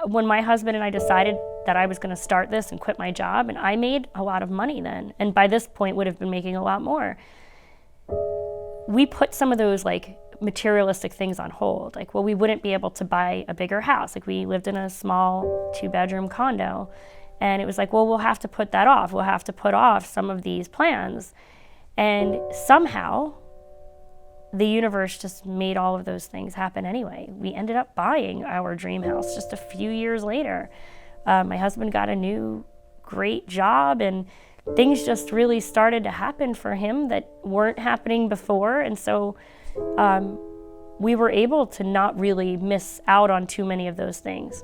when my husband and I decided that I was going to start this and quit my job, and I made a lot of money then, and by this point would have been making a lot more. We put some of those like materialistic things on hold. Like, well, we wouldn't be able to buy a bigger house. Like, we lived in a small 2-bedroom condo, and it was like, well, we'll have to put that off. We'll have to put off some of these plans. And somehow the universe just made all of those things happen anyway. We ended up buying our dream house just a few years later. My husband got a new great job, and things just really started to happen for him that weren't happening before. And so we were able to not really miss out on too many of those things.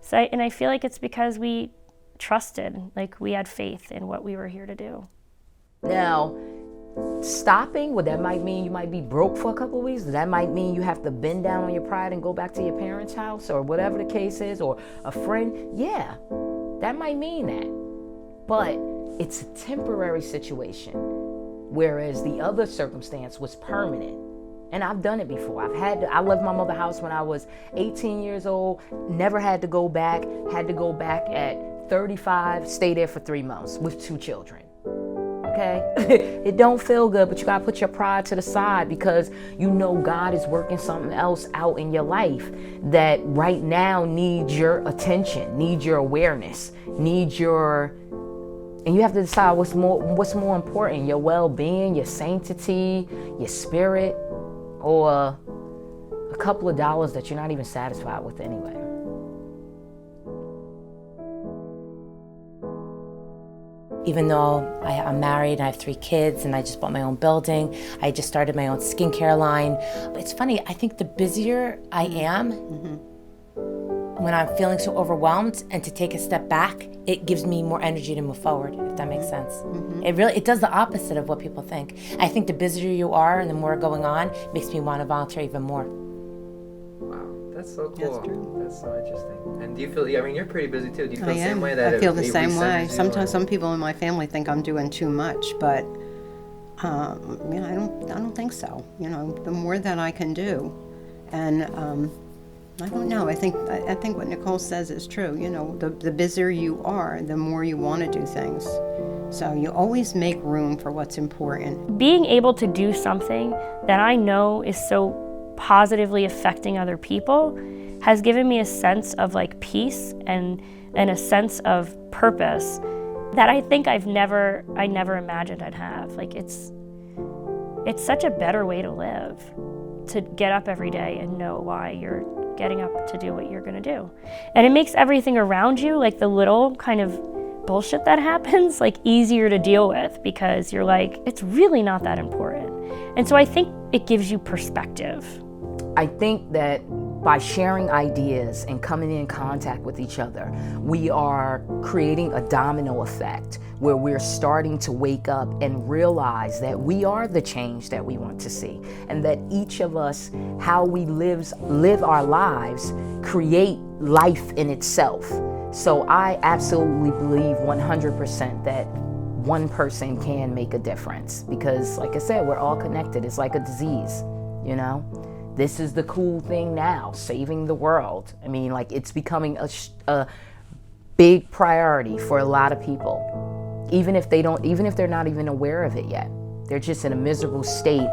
So, and I feel like it's because we trusted, like we had faith in what we were here to do. Now, stopping, well, that might mean you might be broke for a couple of weeks. That might mean you have to bend down on your pride and go back to your parents' house, or whatever the case is, or a friend. Yeah, that might mean that. But it's a temporary situation, whereas the other circumstance was permanent. And I've done it before. I left my mother's house when I was 18 years old, never had to go back, had to go back at 35, stay there for 3 months with 2 children. Okay? It don't feel good, but you gotta put your pride to the side, because you know God is working something else out in your life that right now needs your attention, needs your awareness, needs your, and you have to decide what's more important, your well-being, your sanctity, your spirit, or a couple of dollars that you're not even satisfied with anyway. Even though I'm married, I have 3 kids, and I just bought my own building, I just started my own skincare line. It's funny, I think the busier I am, when I'm feeling so overwhelmed, and to take a step back, it gives me more energy to move forward, if that makes sense. It does the opposite of what people think. I think the busier you are and the more going on makes me want to volunteer even more. Wow, that's so cool. That's true. That's so interesting. And do you feel, I mean, you're pretty busy too. Do you feel I the am. same way? That I feel the it same way. recenters you, Sometimes or- some people in my family think I'm doing too much, but I don't think so. You know, the more that I can do, and I don't know. I think what Nicole says is true. You know, the busier you are, the more you want to do things. So you always make room for what's important. Being able to do something that I know is so positively affecting other people has given me a sense of like peace and a sense of purpose that I think I never imagined I'd have. Like it's such a better way to live, to get up every day and know why you're getting up to do what you're gonna do. And it makes everything around you, like the little kind of bullshit that happens, like easier to deal with, because you're like, it's really not that important. And so I think it gives you perspective. I think that by sharing ideas and coming in contact with each other, we are creating a domino effect where we're starting to wake up and realize that we are the change that we want to see, and that each of us, how we live our lives, create life in itself. So I absolutely believe 100% that one person can make a difference, because like I said, we're all connected. It's like a disease, you know? This is the cool thing now, saving the world. I mean, like, it's becoming a big priority for a lot of people, even if they're not even aware of it yet. They're just in a miserable state,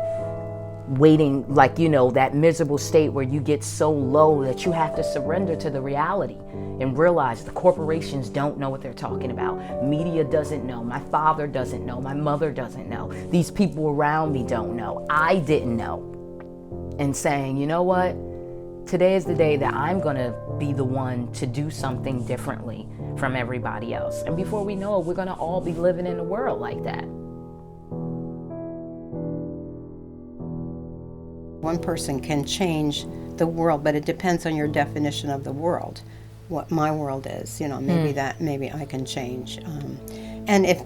waiting, like, you know, that miserable state where you get so low that you have to surrender to the reality and realize the corporations don't know what they're talking about. Media doesn't know. My father doesn't know. My mother doesn't know. These people around me don't know. I didn't know. And saying, you know what? Today is the day that I'm gonna be the one to do something differently from everybody else. And before we know it, we're gonna all be living in a world like that. One person can change the world, but it depends on your definition of the world. What my world is, you know, maybe I can change. And if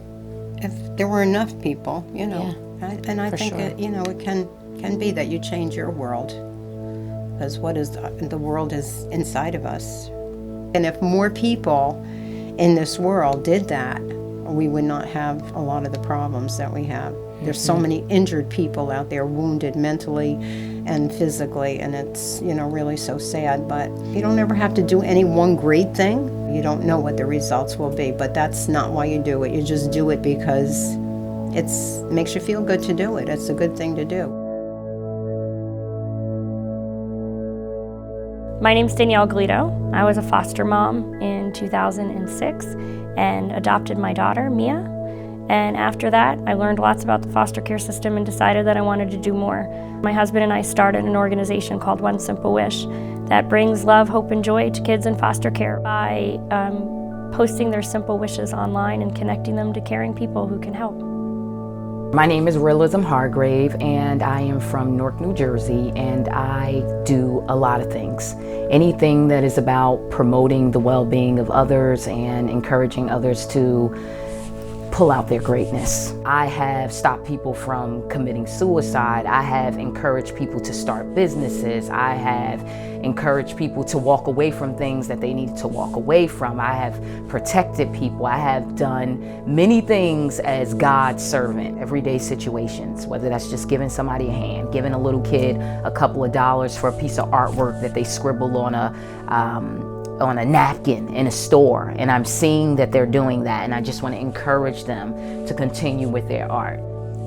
there were enough people, you know, and I think it, you know, it can be that you change your world, because the world is inside of us. And if more people in this world did that, we would not have a lot of the problems that we have. There's so many injured people out there, wounded mentally and physically, and it's, you know, really so sad. But you don't ever have to do any one great thing. You don't know what the results will be, but that's not why you do it. You just do it because it makes you feel good to do it. It's a good thing to do. My name's Danielle Galito. I was a foster mom in 2006 and adopted my daughter, Mia. And after that, I learned lots about the foster care system and decided that I wanted to do more. My husband and I started an organization called One Simple Wish that brings love, hope, and joy to kids in foster care by posting their simple wishes online and connecting them to caring people who can help. My name is Realism Hargrave, and I am from Newark, New Jersey, and I do a lot of things. Anything that is about promoting the well-being of others and encouraging others to pull out their greatness. I have stopped people from committing suicide. I have encouraged people to start businesses. I have encouraged people to walk away from things that they needed to walk away from. I have protected people. I have done many things as God's servant, everyday situations, whether that's just giving somebody a hand, giving a little kid a couple of dollars for a piece of artwork that they scribbled on a napkin in a store, and I'm seeing that they're doing that, and I just want to encourage them to continue with their art.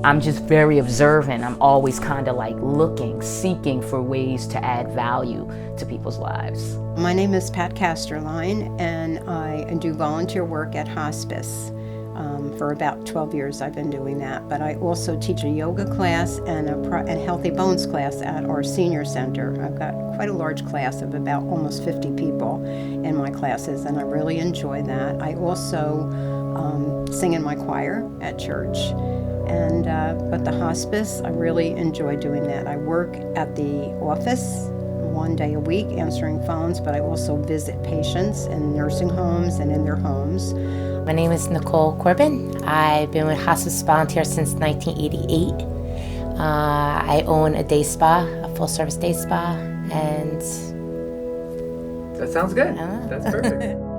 I'm just very observant. I'm always kind of like looking, seeking for ways to add value to people's lives. My name is Pat Casterline, and I do volunteer work at hospice. For about 12 years I've been doing that, but I also teach a yoga class and a healthy bones class at our senior center. I've got quite a large class of about almost 50 people in my classes, and I really enjoy that. I also sing in my choir at church, and but the hospice, I really enjoy doing that. I work at the office 1 day a week answering phones, but I also visit patients in nursing homes and in their homes. My name is Nicole Corbin. I've been with Hospice Volunteer since 1988. I own a day spa, a full-service day spa, and That sounds good. That's perfect.